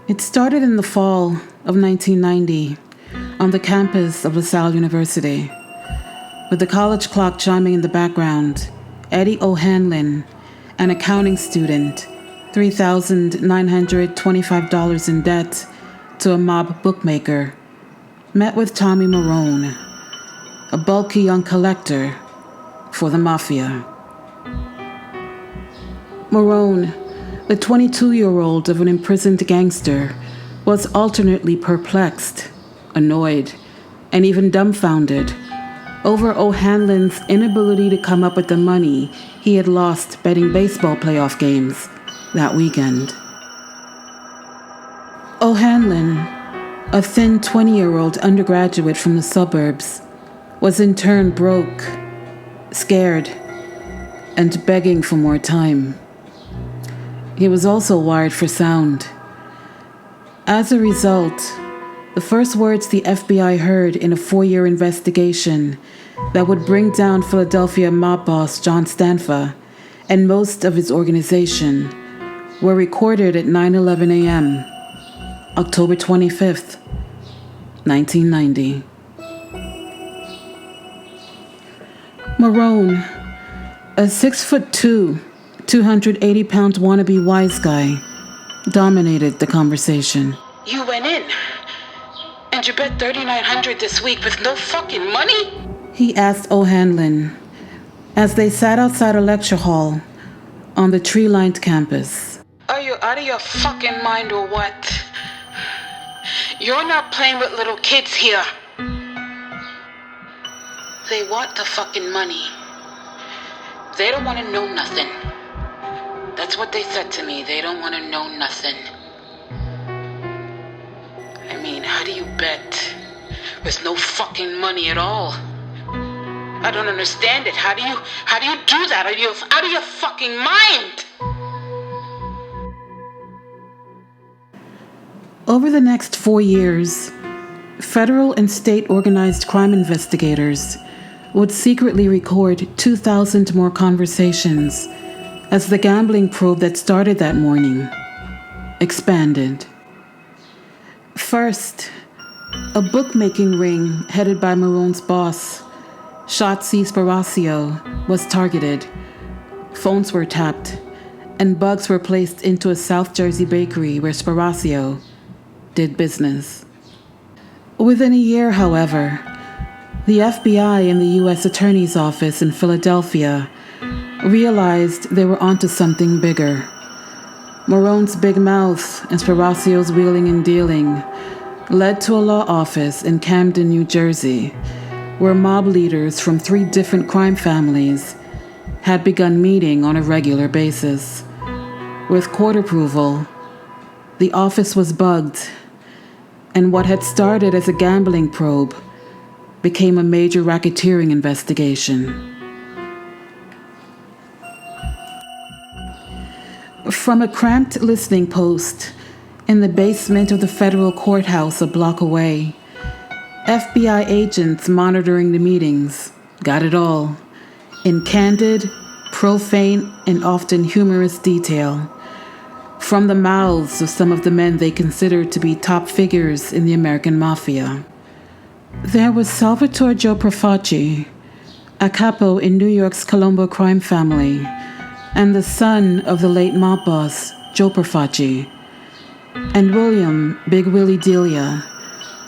It started in the fall of 1990 on the campus of LaSalle University. With the college clock chiming in the background, Eddie O'Hanlon, an accounting student, $3,925 in debt to a mob bookmaker, met with Tommy Marone, a bulky young collector for the Mafia. Marone, the 22-year-old of an imprisoned gangster, was alternately perplexed, annoyed, and even dumbfounded over O'Hanlon's inability to come up with the money he had lost betting baseball playoff games that weekend. O'Hanlon, a thin 20-year-old undergraduate from the suburbs, was in turn broke, scared, and begging for more time. He was also wired for sound. As a result, the first words the FBI heard in a 4-year investigation that would bring down Philadelphia mob boss John Stanfa and most of his organization were recorded at 9:11 a.m., October 25th, 1990. Marone, a 6'2", 280-pound wannabe wise guy, dominated the conversation. You went in, and you bet $3,900 this week with no fucking money? He asked O'Hanlon as they sat outside a lecture hall on the tree-lined campus. Are you out of your fucking mind or what? You're not playing with little kids here. They want the fucking money. They don't want to know nothing. That's what they said to me. They don't want to know nothing. I mean, how do you bet with no fucking money at all? I don't understand it. How do you do that? Are you out of your fucking mind? Over the next 4 years, federal and state organized crime investigators would secretly record 2,000 more conversations as the gambling probe that started that morning expanded. First, a bookmaking ring headed by Marone's boss, Shotzi Sparacio, was targeted. Phones were tapped, and bugs were placed into a South Jersey bakery where Sparacio did business. Within a year, however, the FBI and the U.S. Attorney's Office in Philadelphia realized they were onto something bigger. Marone's big mouth and Sparacio's wheeling and dealing led to a law office in Camden, New Jersey, where mob leaders from 3 different crime families had begun meeting on a regular basis. With court approval, the office was bugged, and what had started as a gambling probe became a major racketeering investigation. From a cramped listening post in the basement of the federal courthouse a block away, FBI agents monitoring the meetings got it all, in candid, profane, and often humorous detail, from the mouths of some of the men they considered to be top figures in the American Mafia. There was Salvatore Joe Profaci, a capo in New York's Colombo crime family, and the son of the late mob boss, Joe Profaci, and William Big Willie Delia,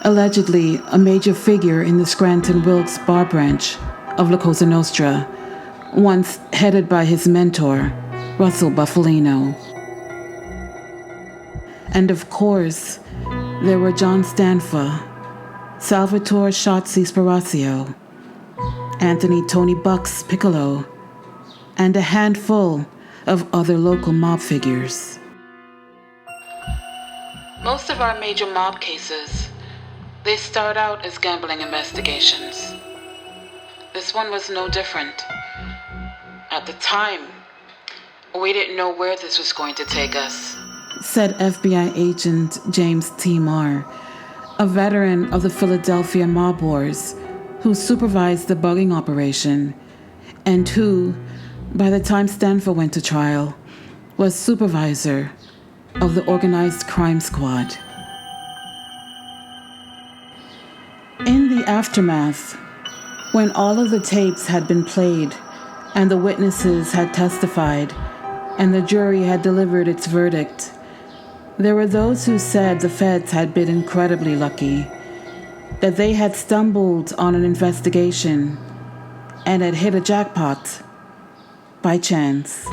allegedly a major figure in the Scranton Wilkes bar branch of La Cosa Nostra, once headed by his mentor, Russell Buffalino. And of course, there were John Stanfa, Salvatore Shotzi Sparacio, Anthony Tony Bucks Piccolo, and a handful of other local mob figures. Most of our major mob cases, they start out as gambling investigations. This one was no different. At the time, we didn't know where this was going to take us, said FBI agent James T. Marr, a veteran of the Philadelphia mob wars who supervised the bugging operation and who, by the time Stanfa went to trial, was supervisor of the organized crime squad. In the aftermath, when all of the tapes had been played and the witnesses had testified and the jury had delivered its verdict, there were those who said the feds had been incredibly lucky, that they had stumbled on an investigation and had hit a jackpot by chance.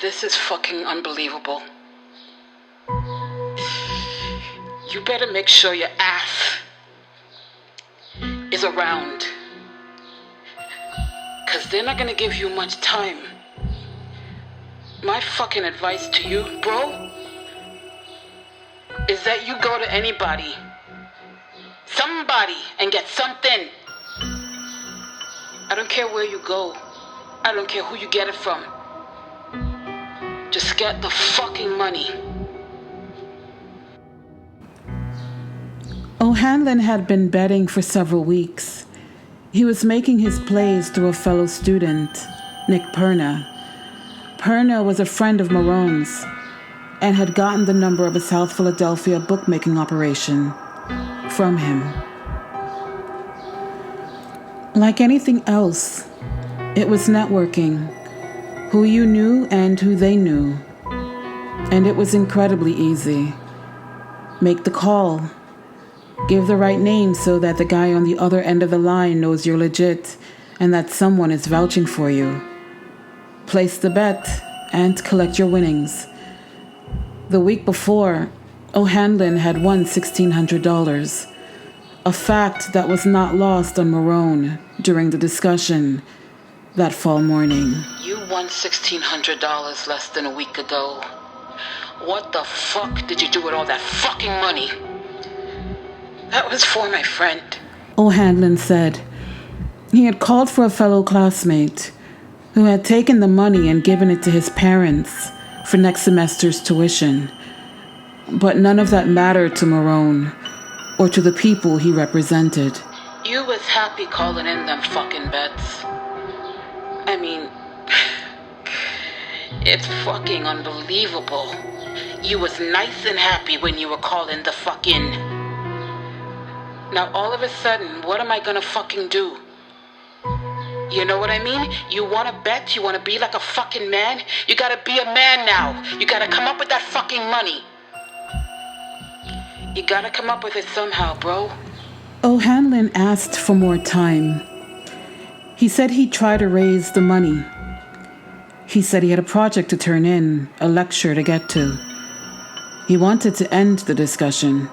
This is fucking unbelievable. You better make sure your ass is around, 'cause they're not gonna give you much time. My fucking advice to you, bro, is that you go to anybody, somebody, and get something. I don't care where you go. I don't care who you get it from. Just get the fucking money. O'Hanlon had been betting for several weeks. He was making his plays through a fellow student, Nick Perna. Perna was a friend of Marone's and had gotten the number of a South Philadelphia bookmaking operation from him. Like anything else, it was networking, who you knew and who they knew. And it was incredibly easy. Make the call. Give the right name so that the guy on the other end of the line knows you're legit and that someone is vouching for you. Place the bet and collect your winnings. The week before, O'Hanlon had won $1,600, a fact that was not lost on Marone during the discussion that fall morning. You won $1,600 less than a week ago. What the fuck did you do with all that fucking money? That was for my friend, O'Hanlon said. He had called for a fellow classmate who had taken the money and given it to his parents for next semester's tuition. But none of that mattered to Marone or to the people he represented. You was happy calling in them fucking bets. I mean, it's fucking unbelievable. You was nice and happy when you were calling the fucking. Now all of a sudden, what am I gonna fucking do? You know what I mean? You wanna bet? You wanna be like a fucking man? You gotta be a man now. You gotta come up with that fucking money. You gotta come up with it somehow, bro. O'Hanlon asked for more time. He said he'd try to raise the money. He said he had a project to turn in, a lecture to get to. He wanted to end the discussion,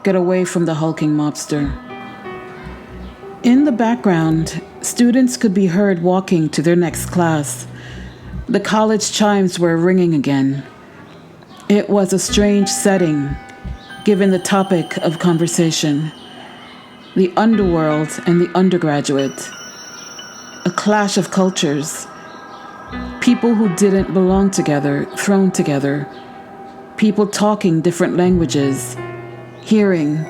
get away from the hulking mobster. In the background, students could be heard walking to their next class. The college chimes were ringing again. It was a strange setting, given the topic of conversation. The underworld and the undergraduate. A clash of cultures. People who didn't belong together, thrown together. People talking different languages, hearing,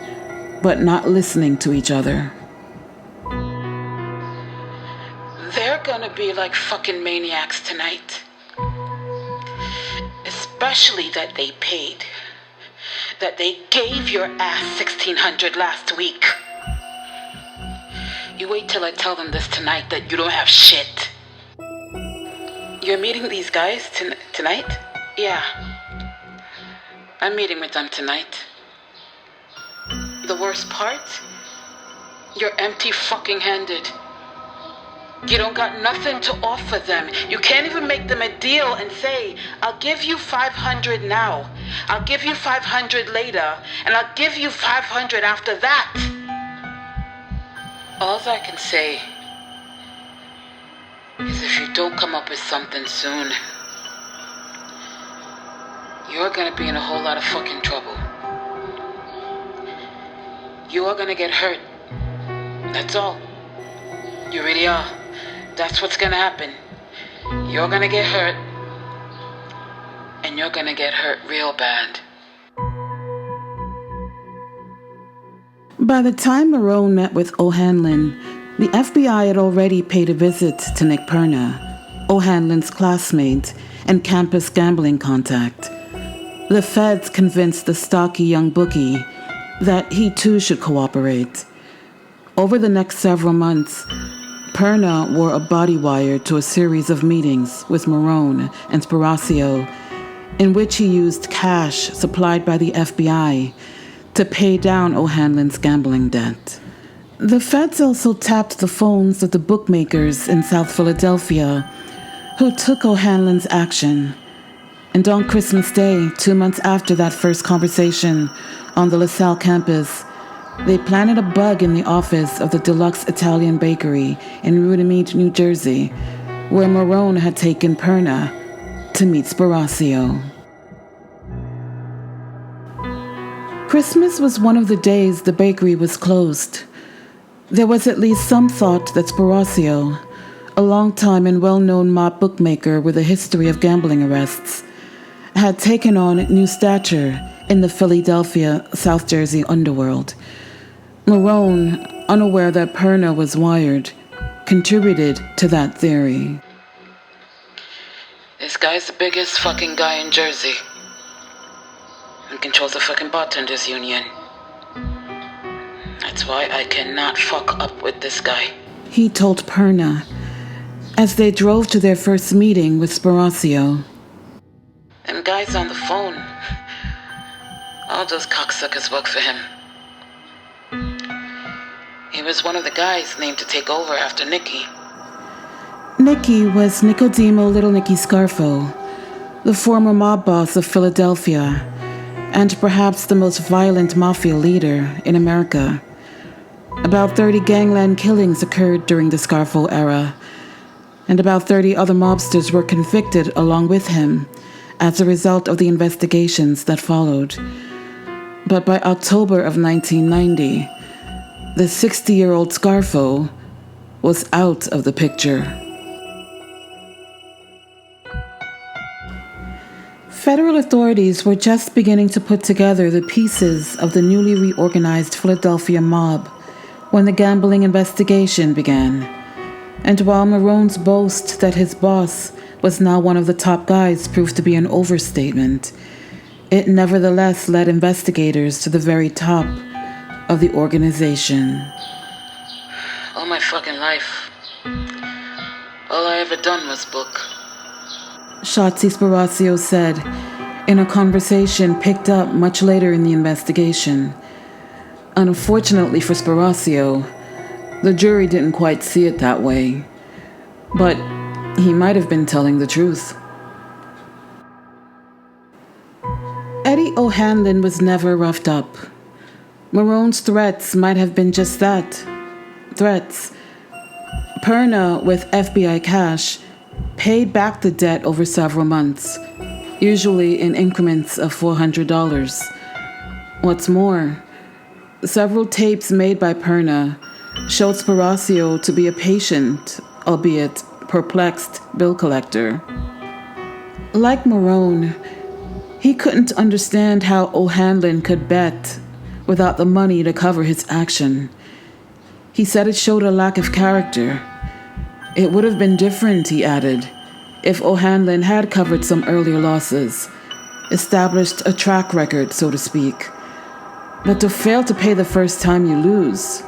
but not listening to each other. They're gonna be like fucking maniacs tonight. Especially that they paid. That they gave your ass $1,600 last week. You wait till I tell them this tonight that you don't have shit. You're meeting these guys tonight? Yeah. I'm meeting with them tonight. The worst part? You're empty fucking handed. You don't got nothing to offer them. You can't even make them a deal and say, I'll give you $500 now. I'll give you $500 later. And I'll give you $500 after that. All I can say is if you don't come up with something soon, you're gonna be in a whole lot of fucking trouble. You are gonna get hurt. That's all. You really are. That's what's gonna happen. You're gonna get hurt. And you're gonna get hurt real bad. By the time Marone met with O'Hanlon, the FBI had already paid a visit to Nick Perna, O'Hanlon's classmate, and campus gambling contact. The feds convinced the stocky young bookie that he too should cooperate. Over the next several months, Perna wore a body wire to a series of meetings with Marone and Sparacio, in which he used cash supplied by the FBI to pay down O'Hanlon's gambling debt. The feds also tapped the phones of the bookmakers in South Philadelphia who took O'Hanlon's action. And on Christmas Day, 2 months after that first conversation on the LaSalle campus, they planted a bug in the office of the Deluxe Italian Bakery in Runnymede, New Jersey, where Marone had taken Perna to meet Sparacio. Christmas was one of the days the bakery was closed. There was at least some thought that Sparacio, a long-time and well-known mob bookmaker with a history of gambling arrests, had taken on new stature in the Philadelphia, South Jersey underworld. Marone, unaware that Perna was wired, contributed to that theory. This guy's the biggest fucking guy in Jersey. And controls the fucking bartenders union. That's why I cannot fuck up with this guy. He told Perna as they drove to their first meeting with Sparacio. Them guys on the phone. All those cocksuckers work for him. He was one of the guys named to take over after Nicky. Nicky was Nicodemo Little Nicky Scarfo, the former mob boss of Philadelphia, and perhaps the most violent mafia leader in America. About 30 gangland killings occurred during the Scarfo era, and about 30 other mobsters were convicted along with him as a result of the investigations that followed. But by October of 1990, the 60-year-old Scarfo was out of the picture. Federal authorities were just beginning to put together the pieces of the newly reorganized Philadelphia mob when the gambling investigation began. And while Marone's boast that his boss was now one of the top guys proved to be an overstatement, it nevertheless led investigators to the very top of the organization. All my fucking life, all I ever done was book. Shotzi Sparacio said in a conversation picked up much later in the investigation. Unfortunately for Sparacio, the jury didn't quite see it that way, but he might have been telling the truth. Eddie O'Hanlon was never roughed up. Marone's threats might have been just that, threats. Perna, with FBI cash, paid back the debt over several months, usually in increments of $400. What's more, several tapes made by Perna showed Sparacio to be a patient, albeit perplexed, bill collector. Like Marone, he couldn't understand how O'Hanlon could bet without the money to cover his action. He said it showed a lack of character. It would have been different, he added, if O'Hanlon had covered some earlier losses, established a track record, so to speak. But to fail to pay the first time you lose,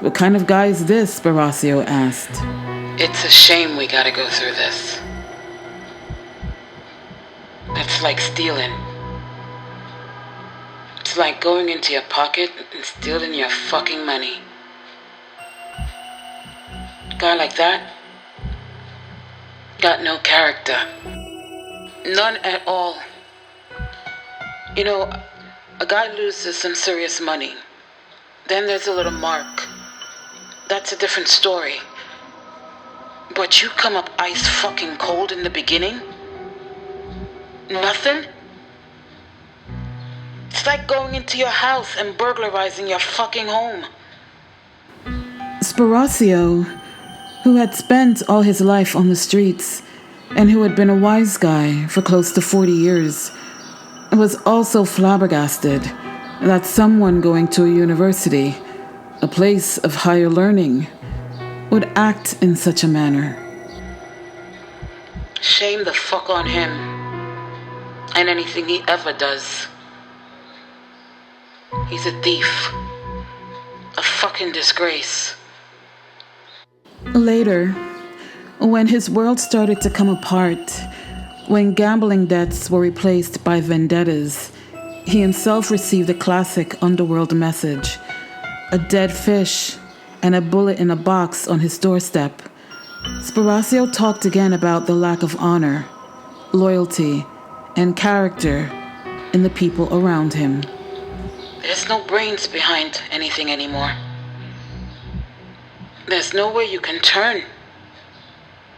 what kind of guy is this? Sparacio asked. It's a shame we gotta go through this. It's like stealing. It's like going into your pocket and stealing your fucking money. A guy like that got no character. None at all. You know, a guy loses some serious money. Then there's a little mark. That's a different story. But you come up ice fucking cold in the beginning? Nothing? It's like going into your house and burglarizing your fucking home. Sparacio, who had spent all his life on the streets and who had been a wise guy for close to 40 years, was also flabbergasted that someone going to a university, a place of higher learning, would act in such a manner. Shame the fuck on him and anything he ever does. He's a thief. A fucking disgrace. Later, when his world started to come apart, when gambling debts were replaced by vendettas, he himself received a classic underworld message, a dead fish and a bullet in a box on his doorstep. Sparacio talked again about the lack of honor, loyalty, and character in the people around him. There's no brains behind anything anymore. There's nowhere you can turn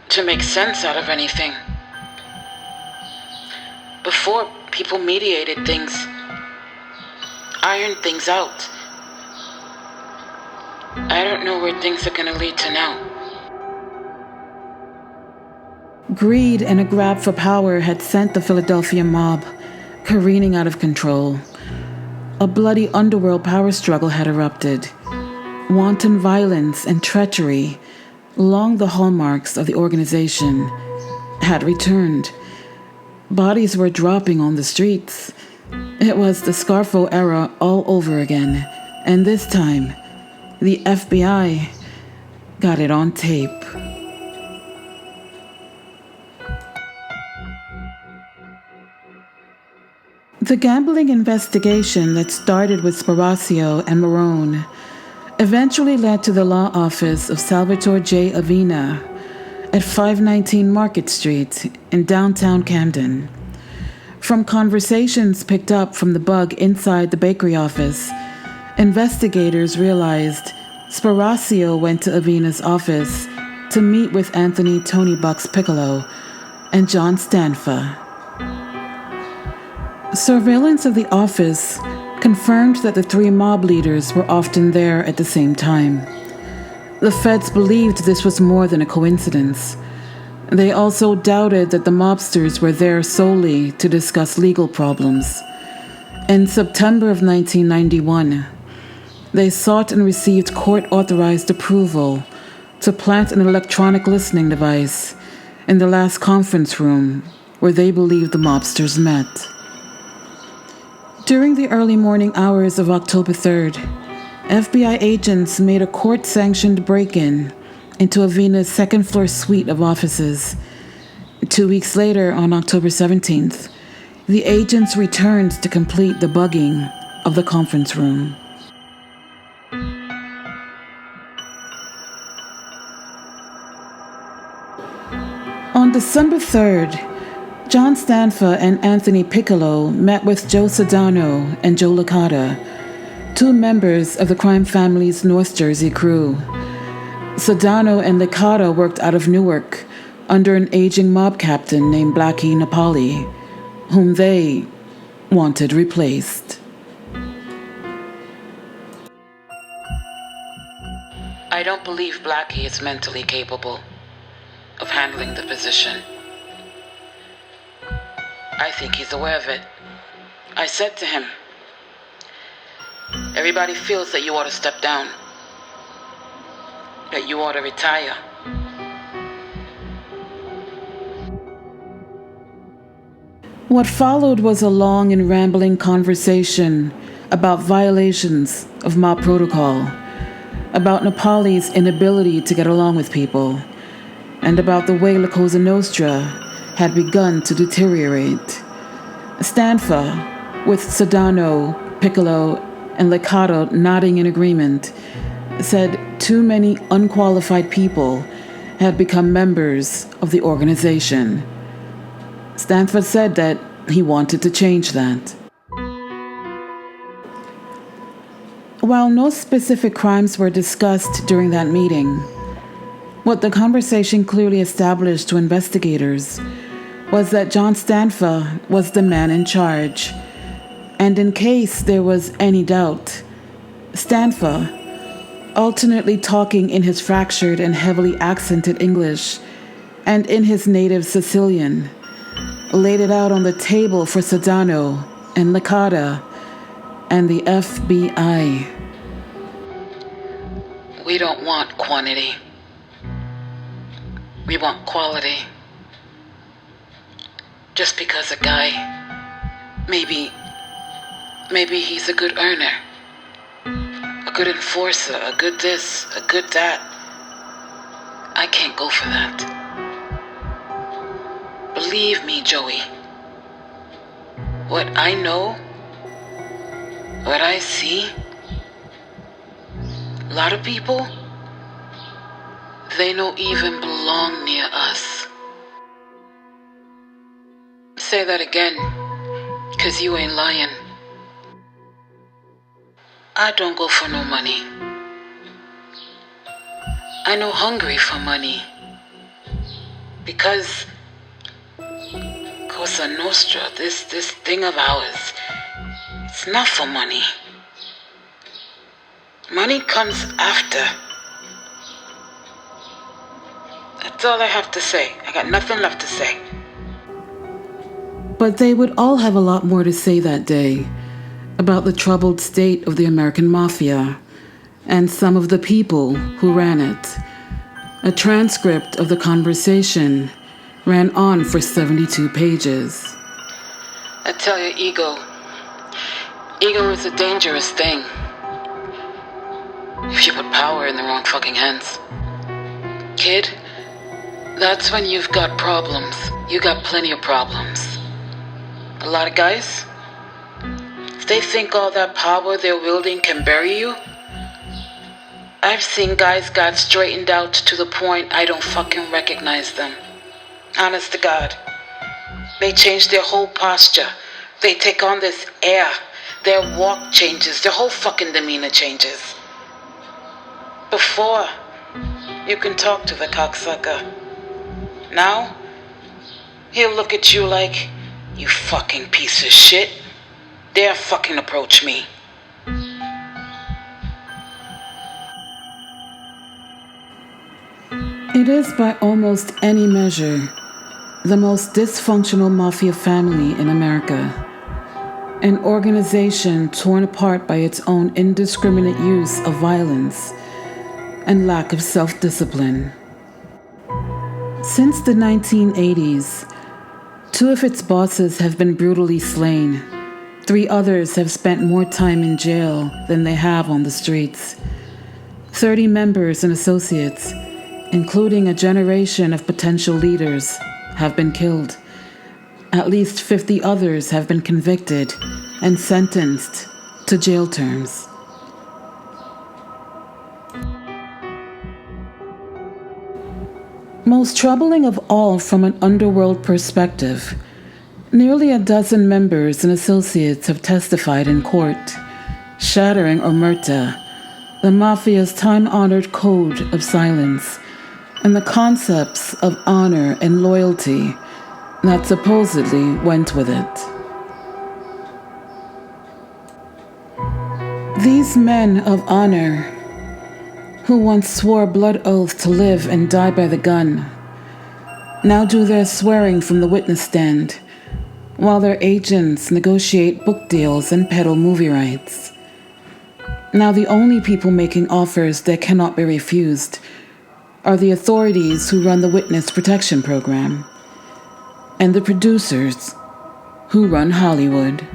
to make sense out of anything. Before, people mediated things, ironed things out. I don't know where things are gonna lead to now. Greed and a grab for power had sent the Philadelphia mob careening out of control. A bloody underworld power struggle had erupted. Wanton violence and treachery, long the hallmarks of the organization, had returned. Bodies were dropping on the streets. It was the Scarfo era all over again, and this time, the FBI got it on tape. The gambling investigation that started with Sparacio and Marone eventually led to the law office of Salvatore J. Avina at 519 Market Street in downtown Camden. From conversations picked up from the bug inside the bakery office, investigators realized Sparacio went to Avina's office to meet with Anthony Tony Bucks Piccolo and John Stanfa. Surveillance of the office confirmed that the three mob leaders were often there at the same time. The feds believed this was more than a coincidence. They also doubted that the mobsters were there solely to discuss legal problems. In September of 1991, they sought and received court-authorized approval to plant an electronic listening device in the last conference room where they believed the mobsters met. During the early morning hours of October 3rd, FBI agents made a court-sanctioned break-in into Avina's second-floor suite of offices. 2 weeks later, on October 17th, the agents returned to complete the bugging of the conference room. On December 3rd, John Stanfa and Anthony Piccolo met with Joe Sedano and Joe Licata, two members of the crime family's North Jersey crew. Sedano and Licata worked out of Newark under an aging mob captain named Blackie Napoli, whom they wanted replaced. I don't believe Blackie is mentally capable of handling the position. I think he's aware of it. I said to him, everybody feels that you ought to step down, that you ought to retire. What followed was a long and rambling conversation about violations of mob protocol, about Napoli's inability to get along with people, and about the way La Cosa Nostra had begun to deteriorate. Stanfa, with Sedano, Piccolo, and Licata nodding in agreement, said too many unqualified people had become members of the organization. Stanfa said that he wanted to change that. While no specific crimes were discussed during that meeting, what the conversation clearly established to investigators was that John Stanfa was the man in charge, and in case there was any doubt, Stanfa, alternately talking in his fractured and heavily accented English and in his native Sicilian, laid it out on the table for Sedano and Licata and the FBI. We don't want quantity. We want quality. just because a guy, maybe he's a good earner, a good enforcer, a good this, a good that. I can't go for that. Believe me, Joey. What I know, what I see, a lot of people, they don't even belong near us. Say that again, 'cause you ain't lying. I don't go for no money. I no hungry for money. Because Cosa Nostra, this thing of ours, it's not for money. Money comes after. That's all I have to say. I got nothing left to say. But they would all have a lot more to say that day about the troubled state of the American Mafia and some of the people who ran it. A transcript of the conversation ran on for 72 pages. I tell you, ego is a dangerous thing. If you put power in the wrong fucking hands. Kid, that's when you've got problems. You got plenty of problems. A lot of guys, if they think all that power they're wielding can bury you, I've seen guys got straightened out to the point I don't fucking recognize them. Honest to God. They change their whole posture. They take on this air. Their walk changes. Their whole fucking demeanor changes. Before, you can talk to the cocksucker. Now, he'll look at you like, you fucking piece of shit. Dare fucking approach me. It is by almost any measure the most dysfunctional mafia family in America. An organization torn apart by its own indiscriminate use of violence and lack of self-discipline. Since the 1980s, 2 of its bosses have been brutally slain. 3 others have spent more time in jail than they have on the streets. 30 members and associates, including a generation of potential leaders, have been killed. At least 50 others have been convicted and sentenced to jail terms. Most troubling of all from an underworld perspective, nearly a dozen members and associates have testified in court, shattering omerta, the Mafia's time-honored code of silence, and the concepts of honor and loyalty that supposedly went with it. These men of honor, who once swore a blood oath to live and die by the gun, now do their swearing from the witness stand, while their agents negotiate book deals and peddle movie rights. Now the only people making offers that cannot be refused are the authorities who run the Witness Protection Program and the producers who run Hollywood.